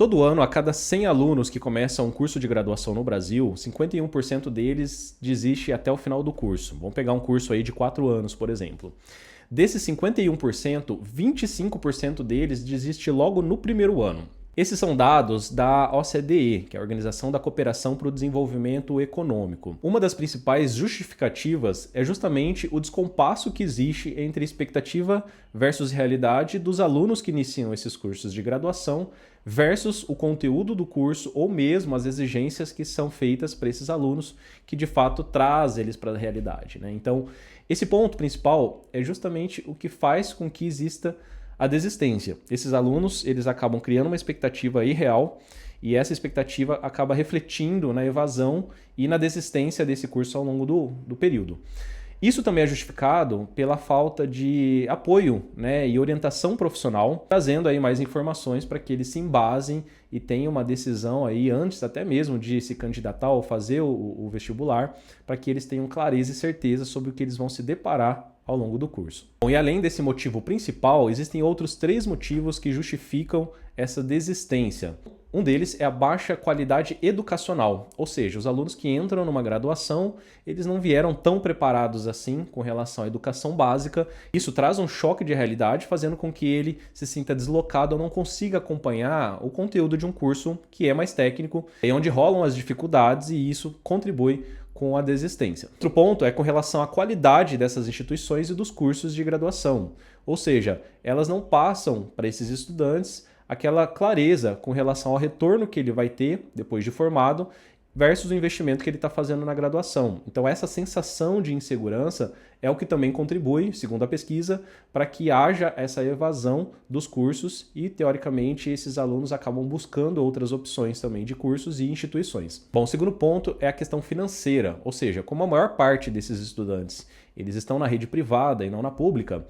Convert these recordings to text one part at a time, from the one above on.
Todo ano, a cada 100 alunos que começam um curso de graduação no Brasil, 51% deles desiste até o final do curso. Vamos pegar um curso aí de 4 anos, por exemplo. Desses 51%, 25% deles desiste logo no primeiro ano. Esses são dados da OCDE, que é a Organização da Cooperação para o Desenvolvimento Econômico. Uma das principais justificativas é justamente o descompasso que existe entre expectativa versus realidade dos alunos que iniciam esses cursos de graduação versus o conteúdo do curso ou mesmo as exigências que são feitas para esses alunos que de fato traz eles para a realidade, né? Então, esse ponto principal é justamente o que faz com que exista a desistência. Esses alunos, eles acabam criando uma expectativa irreal e essa expectativa acaba refletindo na evasão e na desistência desse curso ao longo do período. Isso também é justificado pela falta de apoio, né, e orientação profissional, trazendo aí mais informações para que eles se embasem e tenham uma decisão aí antes até mesmo de se candidatar ou fazer o vestibular, para que eles tenham clareza e certeza sobre o que eles vão se deparar ao longo do curso. Bom, e além desse motivo principal, existem outros 3 motivos que justificam essa desistência. Um deles é a baixa qualidade educacional, ou seja, os alunos que entram numa graduação, eles não vieram tão preparados assim com relação à educação básica. Isso traz um choque de realidade, fazendo com que ele se sinta deslocado ou não consiga acompanhar o conteúdo de um curso que é mais técnico, é onde rolam as dificuldades e isso contribui com a desistência. Outro ponto é com relação à qualidade dessas instituições e dos cursos de graduação, ou seja, elas não passam para esses estudantes aquela clareza com relação ao retorno que ele vai ter depois de formado versus o investimento que ele está fazendo na graduação. Então essa sensação de insegurança é o que também contribui, segundo a pesquisa, para que haja essa evasão dos cursos e, teoricamente, esses alunos acabam buscando outras opções também de cursos e instituições. Bom, o segundo ponto é a questão financeira, ou seja, como a maior parte desses estudantes eles estão na rede privada e não na pública,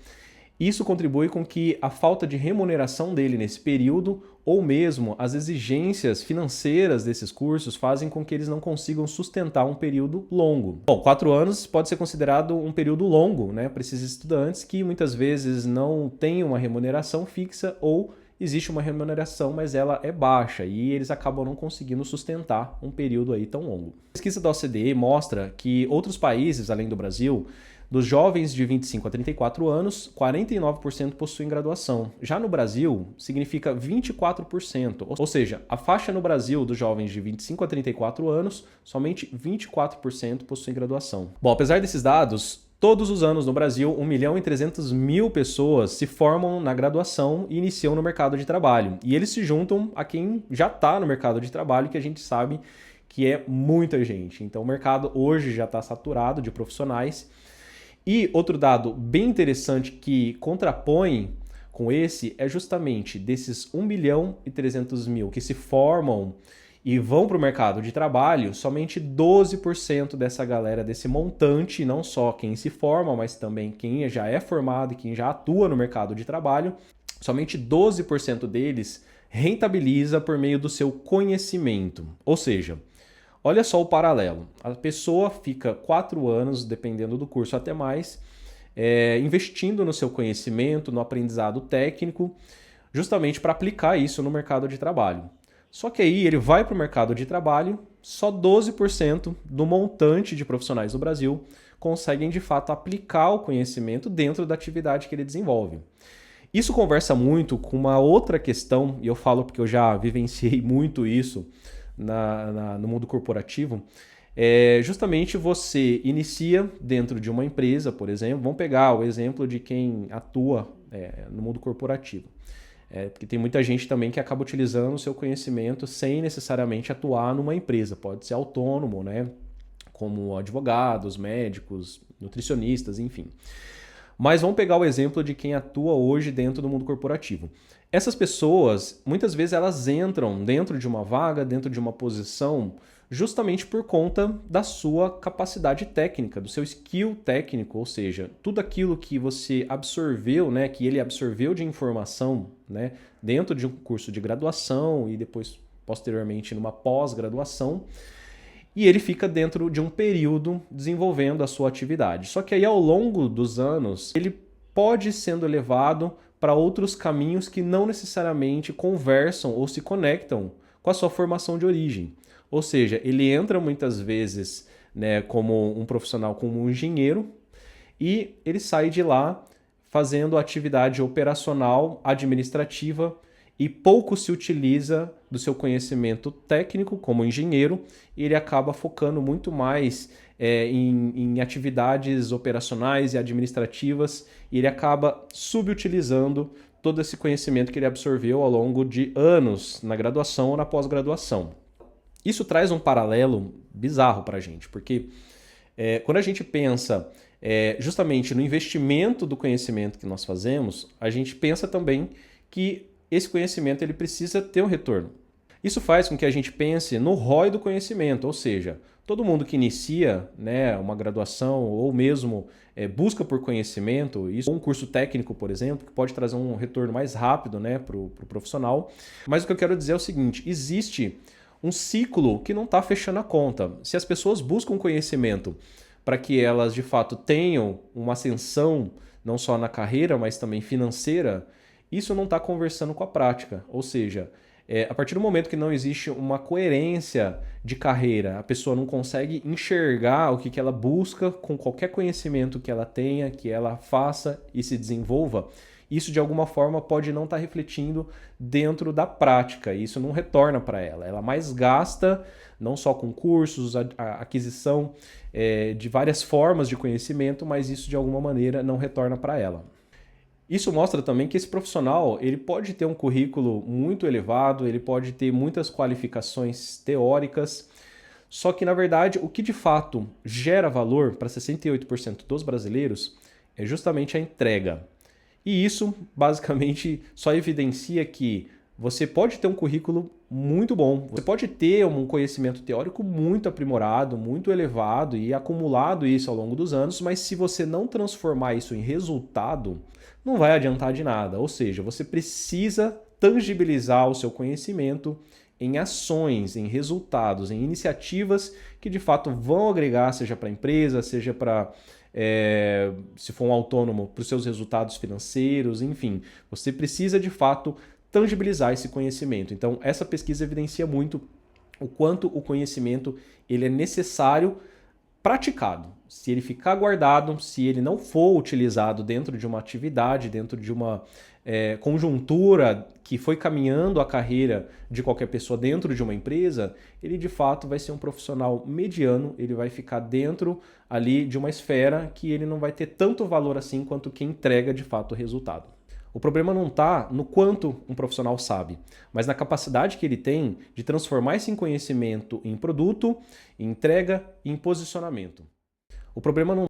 isso contribui com que a falta de remuneração dele nesse período ou mesmo as exigências financeiras desses cursos fazem com que eles não consigam sustentar um período longo. Bom, 4 anos pode ser considerado um período longo, né, para esses estudantes que muitas vezes não têm uma remuneração fixa ou existe uma remuneração, mas ela é baixa e eles acabam não conseguindo sustentar um período aí tão longo. A pesquisa da OCDE mostra que outros países, além do Brasil, dos jovens de 25 a 34 anos, 49% possuem graduação. Já no Brasil, significa 24%. Ou seja, a faixa no Brasil dos jovens de 25 a 34 anos, somente 24% possuem graduação. Bom, apesar desses dados, todos os anos no Brasil, 1.300.000 pessoas se formam na graduação e iniciam no mercado de trabalho. E eles se juntam a quem já está no mercado de trabalho, que a gente sabe que é muita gente. Então o mercado hoje já está saturado de profissionais. E outro dado bem interessante que contrapõe com esse é justamente desses 1.300.000 que se formam e vão para o mercado de trabalho, somente 12% dessa galera, desse montante, não só quem se forma, mas também quem já é formado e quem já atua no mercado de trabalho, somente 12% deles rentabiliza por meio do seu conhecimento. Ou seja, olha só o paralelo. A pessoa fica 4 anos, dependendo do curso até mais, investindo no seu conhecimento, no aprendizado técnico, justamente para aplicar isso no mercado de trabalho. Só que aí ele vai para o mercado de trabalho, só 12% do montante de profissionais do Brasil conseguem de fato aplicar o conhecimento dentro da atividade que ele desenvolve. Isso conversa muito com uma outra questão, e eu falo porque eu já vivenciei muito isso no mundo corporativo, justamente você inicia dentro de uma empresa, por exemplo, vamos pegar o exemplo de quem atua no mundo corporativo, porque tem muita gente também que acaba utilizando o seu conhecimento sem necessariamente atuar numa empresa, pode ser autônomo, né, como advogados, médicos, nutricionistas, enfim. Mas vamos pegar o exemplo de quem atua hoje dentro do mundo corporativo. Essas pessoas, muitas vezes elas entram dentro de uma vaga, dentro de uma posição, justamente por conta da sua capacidade técnica, do seu skill técnico, ou seja, tudo aquilo que você absorveu, né, que ele absorveu de informação, né, dentro de um curso de graduação e depois, posteriormente, numa pós-graduação, e ele fica dentro de um período desenvolvendo a sua atividade. Só que aí, ao longo dos anos, ele pode sendo levado para outros caminhos que não necessariamente conversam ou se conectam com a sua formação de origem. Ou seja, ele entra muitas vezes, né, como um profissional, como um engenheiro, e ele sai de lá fazendo atividade operacional, administrativa, e pouco se utiliza do seu conhecimento técnico como engenheiro, e ele acaba focando muito mais em atividades operacionais e administrativas, e ele acaba subutilizando todo esse conhecimento que ele absorveu ao longo de anos na graduação ou na pós-graduação. Isso traz um paralelo bizarro para a gente, porque quando a gente pensa justamente no investimento do conhecimento que nós fazemos, a gente pensa também que esse conhecimento ele precisa ter um retorno. Isso faz com que a gente pense no ROI do conhecimento, ou seja, todo mundo que inicia, né, uma graduação ou mesmo busca por conhecimento, isso, ou um curso técnico, por exemplo, que pode trazer um retorno mais rápido, né, para o profissional. Mas o que eu quero dizer é o seguinte, existe um ciclo que não está fechando a conta. Se as pessoas buscam conhecimento para que elas de fato tenham uma ascensão, não só na carreira, mas também financeira, isso não está conversando com a prática. Ou seja, a partir do momento que não existe uma coerência de carreira, a pessoa não consegue enxergar o que ela busca com qualquer conhecimento que ela tenha, que ela faça e se desenvolva, isso de alguma forma pode não estar refletindo dentro da prática, isso não retorna para ela. Ela mais gasta, não só com cursos, a aquisição de várias formas de conhecimento, mas isso de alguma maneira não retorna para ela. Isso mostra também que esse profissional ele pode ter um currículo muito elevado, ele pode ter muitas qualificações teóricas, só que na verdade o que de fato gera valor para 68% dos brasileiros é justamente a entrega. E isso basicamente só evidencia que você pode ter um currículo muito bom, você pode ter um conhecimento teórico muito aprimorado, muito elevado e acumulado isso ao longo dos anos, mas se você não transformar isso em resultado, não vai adiantar de nada. Ou seja, você precisa tangibilizar o seu conhecimento em ações, em resultados, em iniciativas que de fato vão agregar, seja para a empresa, seja para, se for um autônomo, para os seus resultados financeiros, enfim. Você precisa de fato tangibilizar esse conhecimento. Então, essa pesquisa evidencia muito o quanto o conhecimento ele é necessário praticado. Se ele ficar guardado, se ele não for utilizado dentro de uma atividade, dentro de uma conjuntura que foi caminhando a carreira de qualquer pessoa dentro de uma empresa, ele de fato vai ser um profissional mediano, ele vai ficar dentro ali de uma esfera que ele não vai ter tanto valor assim quanto quem entrega de fato o resultado. O problema não está no quanto um profissional sabe, mas na capacidade que ele tem de transformar esse conhecimento em produto, em entrega e em posicionamento. O problema não